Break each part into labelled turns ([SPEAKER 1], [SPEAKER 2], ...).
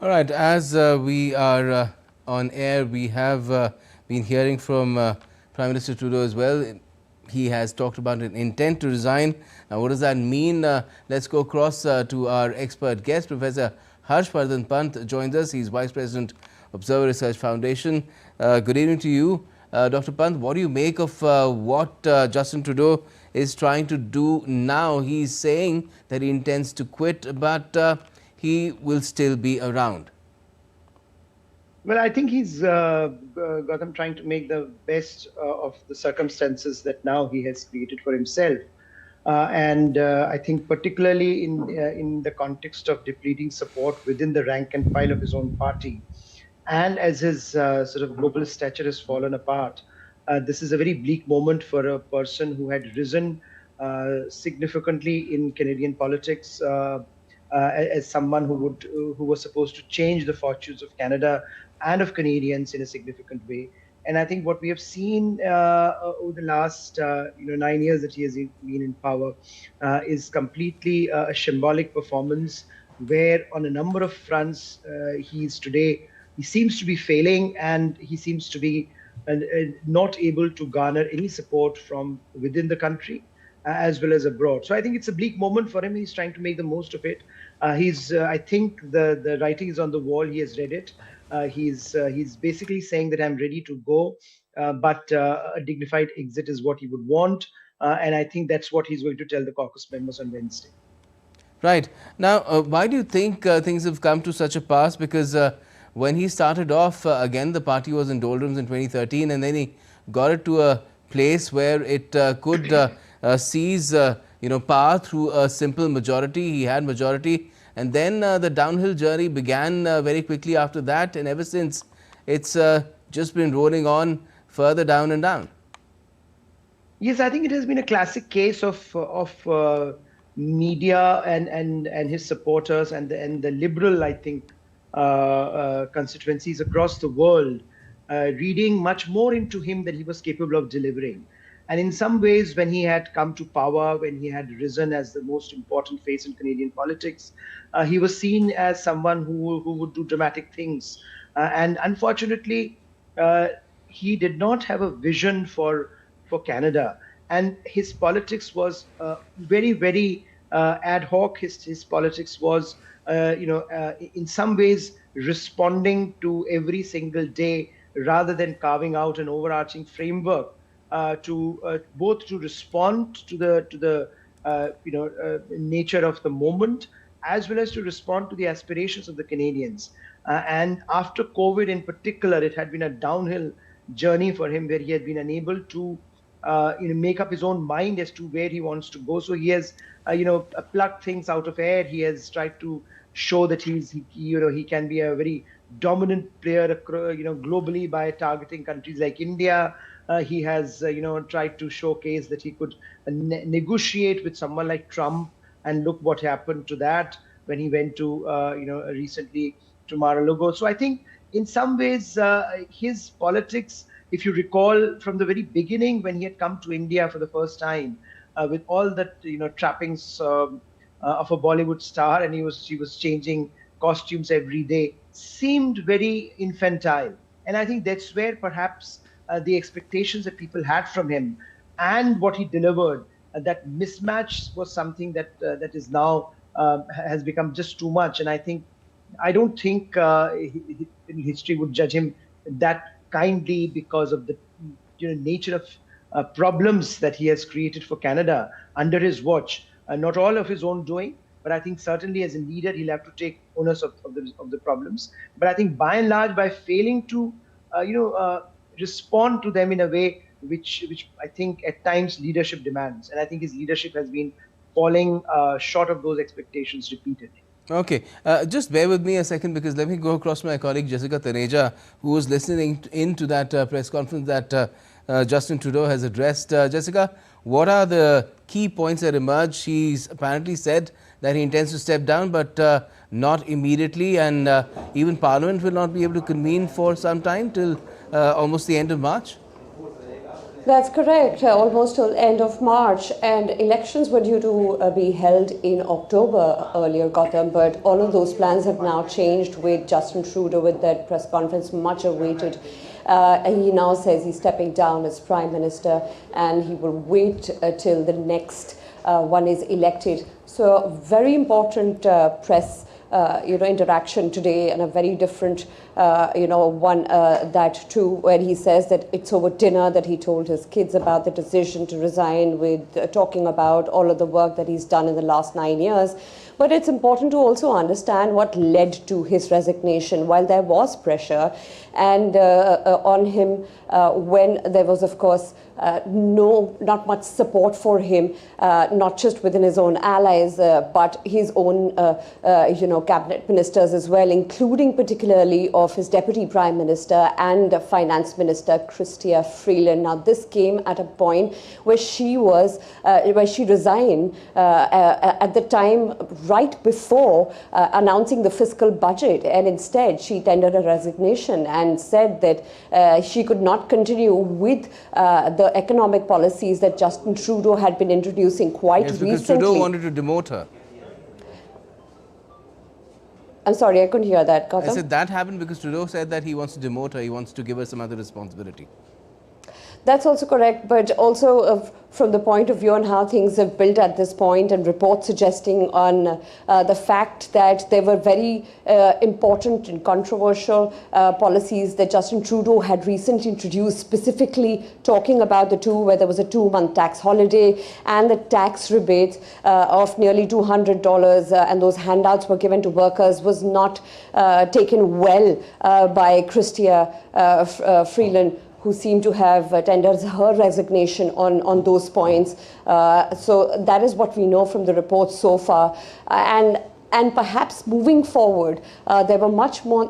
[SPEAKER 1] All right, as we are on air, we have been hearing from Prime Minister Trudeau as well. He has talked about an intent to resign. Now, what does that mean? Let's go across to our expert guest. Professor Harshvardhan Pant joins us. He's Vice President, Observer Research Foundation. Good evening to you. Dr. Pant, what do you make of what Justin Trudeau is trying to do now? He's saying that he intends to quit, but he will still be around.
[SPEAKER 2] Well, I think he's got him trying to make the best of the circumstances that now he has created for himself. And I think particularly in the context of depleting support within the rank and file of his own party, and as his sort of global stature has fallen apart, this is a very bleak moment for a person who had risen significantly in Canadian politics. As someone who was supposed to change the fortunes of Canada and of Canadians in a significant way. And I think what we have seen over the last 9 years that he has been in power is completely a symbolic performance, where on a number of fronts he seems to be failing, and he seems to be not able to garner any support from within the country as well as abroad. So I think it's a bleak moment for him. He's trying to make the most of it. I think the writing is on the wall. He has read it. He's basically saying that I'm ready to go, but a dignified exit is what he would want. And I think that's what he's going to tell the caucus members on Wednesday.
[SPEAKER 1] Right. Now, why do you think things have come to such a pass? Because when he started off, again, the party was in doldrums in 2013, and then he got it to a place where it could seize power through a simple majority. He had majority, and then the downhill journey began very quickly after that, and ever since it's just been rolling on further down and down.
[SPEAKER 2] Yes, I think it has been a classic case of media and his supporters and the liberal, I think, constituencies across the world reading much more into him than he was capable of delivering. And in some ways, when he had come to power, when he had risen as the most important face in Canadian politics, he was seen as someone who would do dramatic things. And unfortunately, he did not have a vision for Canada. And his politics was very, very ad hoc. His politics was, in some ways responding to every single day rather than carving out an overarching framework to both to respond to the nature of the moment, as well as to respond to the aspirations of the Canadians. And after COVID in particular, it had been a downhill journey for him, where he had been unable to make up his own mind as to where he wants to go. So he has plucked things out of air. He has tried to show that he can be a very dominant player globally by targeting countries like India. He has tried to showcase that he could negotiate with someone like Trump, and look what happened to that when he went to recently to Mar-a-Lago. So I think in some ways his politics, if you recall from the very beginning when he had come to India for the first time, with all that trappings of a Bollywood star, and he was changing costumes every day, seemed very infantile. And I think that's where perhaps the expectations that people had from him and what he delivered, that mismatch was something that is now has become just too much. And I don't think history would judge him that kindly because of the nature of problems that he has created for Canada under his watch. Not all of his own doing, but I think certainly as a leader he'll have to take onus of the problems. But I think by and large, by failing to respond to them in a way which I think at times leadership demands, and I think his leadership has been falling short of those expectations repeatedly.
[SPEAKER 1] Okay, just bear with me a second, because let me go across to my colleague Jessica Taneja, who was listening into that press conference that Justin Trudeau has addressed. Jessica, what are the key points that emerged? He's apparently said that he intends to step down, but not immediately, and even Parliament will not be able to convene for some time till almost the end of March.
[SPEAKER 3] That's correct, almost till end of March, and elections were due to be held in October earlier, Gautam, but all of those plans have now changed with Justin Trudeau with that press conference much awaited. He now says he's stepping down as Prime Minister and he will wait till the next one is elected. So very important press interaction today, and a very different, one that too, where he says that it's over dinner that he told his kids about the decision to resign, with talking about all of the work that he's done in the last 9 years. But it's important to also understand what led to his resignation. While there was pressure and on him when there was, of course, not much support for him, not just within his own allies, but his own, cabinet ministers as well, including particularly of his deputy prime minister and finance minister, Chrystia Freeland. Now, this came at a point where she resigned at the time, right before announcing the fiscal budget, and instead she tendered a resignation and said that she could not continue with the economic policies that Justin Trudeau had been introducing quite recently.
[SPEAKER 1] Because Trudeau wanted to demote her.
[SPEAKER 3] I'm sorry, I couldn't hear that, Gautam.
[SPEAKER 1] I said that happened because Trudeau said that he wants to demote her, he wants to give her some other responsibility.
[SPEAKER 3] That's also correct, but also from the point of view on how things have built at this point, and reports suggesting on the fact that there were very important and controversial policies that Justin Trudeau had recently introduced, specifically talking about the two, where there was a 2-month tax holiday and the tax rebate of nearly $200, and those handouts were given to workers, was not taken well by Chrystia Freeland, who seemed to have tendered her resignation on those points. So that is what we know from the reports so far. And perhaps moving forward, there were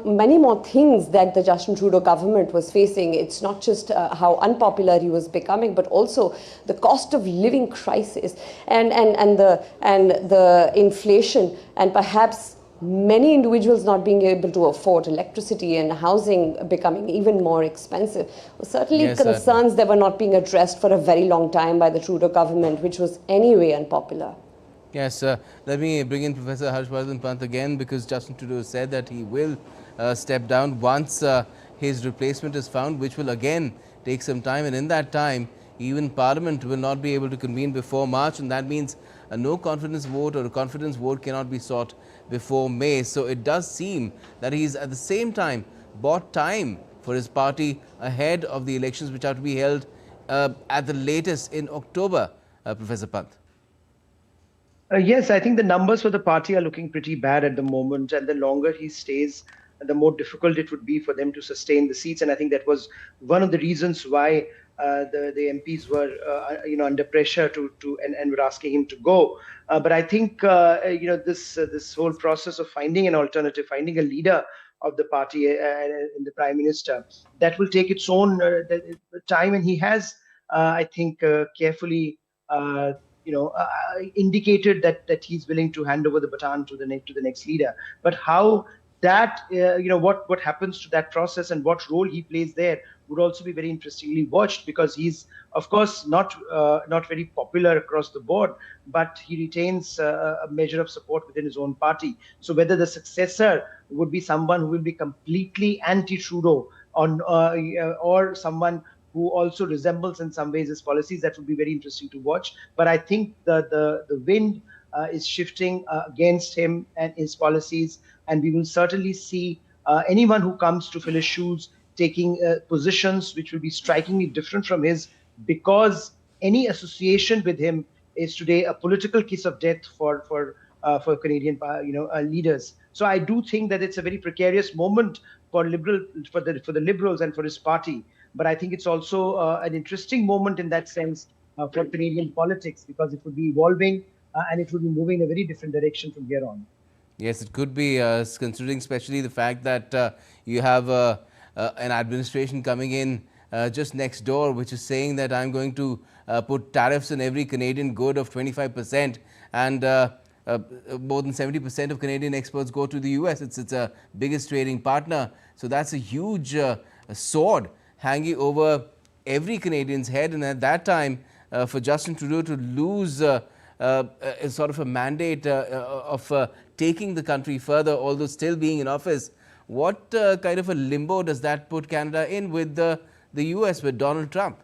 [SPEAKER 3] many more things that the Justin Trudeau government was facing. It's not just how unpopular he was becoming, but also the cost of living crisis and the inflation, and perhaps many individuals not being able to afford electricity and housing becoming even more expensive. Certainly concerns that were not being addressed for a very long time by the Trudeau government, which was anyway unpopular.
[SPEAKER 1] Yes, let me bring in Professor Harshvardhan Pant again, because Justin Trudeau said that he will step down once his replacement is found, which will again take some time, and in that time even Parliament will not be able to convene before March, and that means a no confidence vote or a confidence vote cannot be sought before May. So it does seem that he's at the same time bought time for his party ahead of the elections, which are to be held at the latest in October, Professor Pant.
[SPEAKER 2] Yes, I think the numbers for the party are looking pretty bad at the moment, and the longer he stays, the more difficult it would be for them to sustain the seats. And I think that was one of the reasons why the MPs were under pressure and were asking him to go. But I think this whole process of finding an alternative, finding a leader of the party in the Prime Minister, that will take its own time, and he has I think carefully indicated that he's willing to hand over the baton to the next leader. But how that what happens to that process and what role he plays there would also be very interestingly watched, because he's of course not very popular across the board, but he retains a measure of support within his own party. So whether the successor would be someone who will be completely anti-Trudeau or someone who also resembles in some ways his policies, that would be very interesting to watch. But I think the wind is shifting against him and his policies, and we will certainly see anyone who comes to fill his shoes taking positions which will be strikingly different from his, because any association with him is today a political kiss of death for Canadian leaders. So I do think that it's a very precarious moment for the Liberals and for his party. But I think it's also an interesting moment in that sense for Canadian politics, because it would be evolving and it would be moving in a very different direction from here on.
[SPEAKER 1] Yes, it could be, considering especially the fact that you have an administration coming in just next door, which is saying that I'm going to put tariffs on every Canadian good of 25%, and more than 70% of Canadian exports go to the US. It's a biggest trading partner. So that's a huge sword hanging over every Canadian's head. And at that time, for Justin Trudeau to lose sort of a mandate of taking the country further, although still being in office, what kind of a limbo does that put Canada in with the US, with Donald Trump?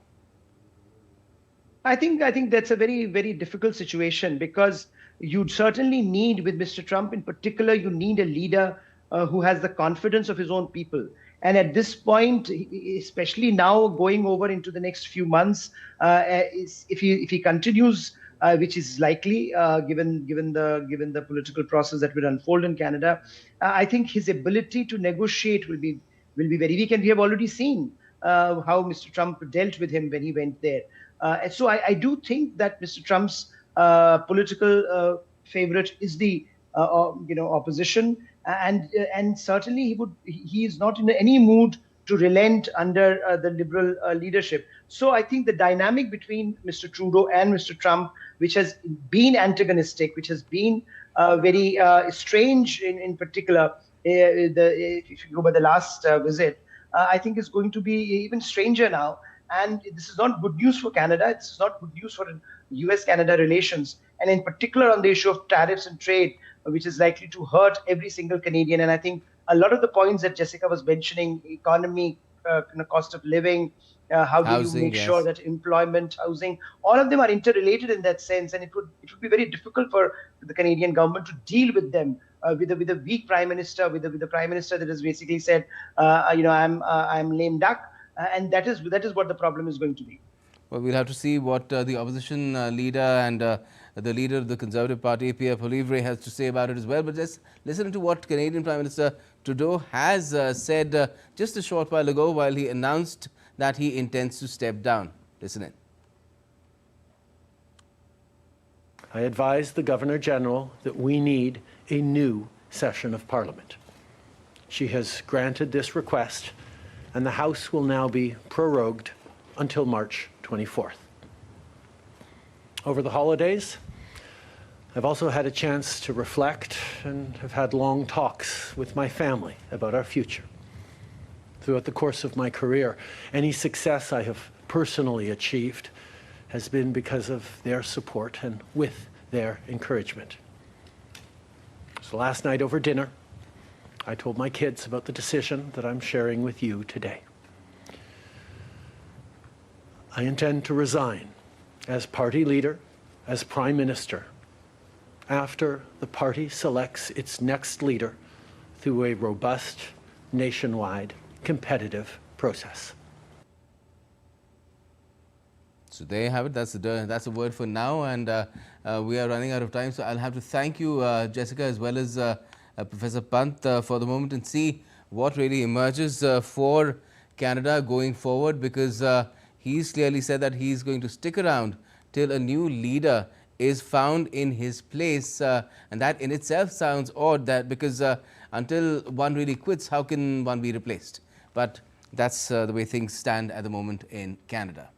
[SPEAKER 2] I think that's a very, very difficult situation, because you'd certainly need, with Mr. Trump in particular, you need a leader who has the confidence of his own people. And at this point, especially now going over into the next few months, if he continues, which is likely given the political process that will unfold in Canada, I think his ability to negotiate will be very weak. And we have already seen how Mr. Trump dealt with him when he went there. And so I do think that Mr. Trump's political favorite is the opposition, and certainly he is not in any mood to relent under the Liberal leadership. So I think the dynamic between Mr. Trudeau and Mr. Trump, which has been antagonistic, which has been very strange in particular, if you go by the last visit, I think is going to be even stranger now. And this is not good news for Canada. It's not good news for US-Canada relations, and in particular on the issue of tariffs and trade, which is likely to hurt every single Canadian. And I think a lot of the points that Jessica was mentioning, economy, cost of living, how do you make sure that employment, housing, all of them are interrelated in that sense. And it would be very difficult for the Canadian government to deal with them with a weak prime minister, with the prime minister that has basically said, I'm lame duck. And that is what the problem is going to be.
[SPEAKER 1] Well, we'll have to see what the opposition leader and the leader of the Conservative Party, Pierre Poilievre, has to say about it as well. But just listen to what Canadian Prime Minister Trudeau has said just a short while ago, while he announced that he intends to step down. Listen in.
[SPEAKER 4] I advised the Governor-General that we need a new session of Parliament. She has granted this request, and the House will now be prorogued until March 24th. Over the holidays, I've also had a chance to reflect and have had long talks with my family about our future. Throughout the course of my career, any success I have personally achieved has been because of their support and with their encouragement. So last night over dinner, I told my kids about the decision that I'm sharing with you today. I intend to resign as party leader, as Prime Minister, after the party selects its next leader through a robust, nationwide, competitive process.
[SPEAKER 1] So there you have it. That's the word for now, and we are running out of time. So I'll have to thank you, Jessica, as well as Professor Pant, for the moment, and see what really emerges for Canada going forward, because he's clearly said that he's going to stick around till a new leader is found in his place, and that in itself sounds odd, that because until one really quits, how can one be replaced? But that's the way things stand at the moment in Canada.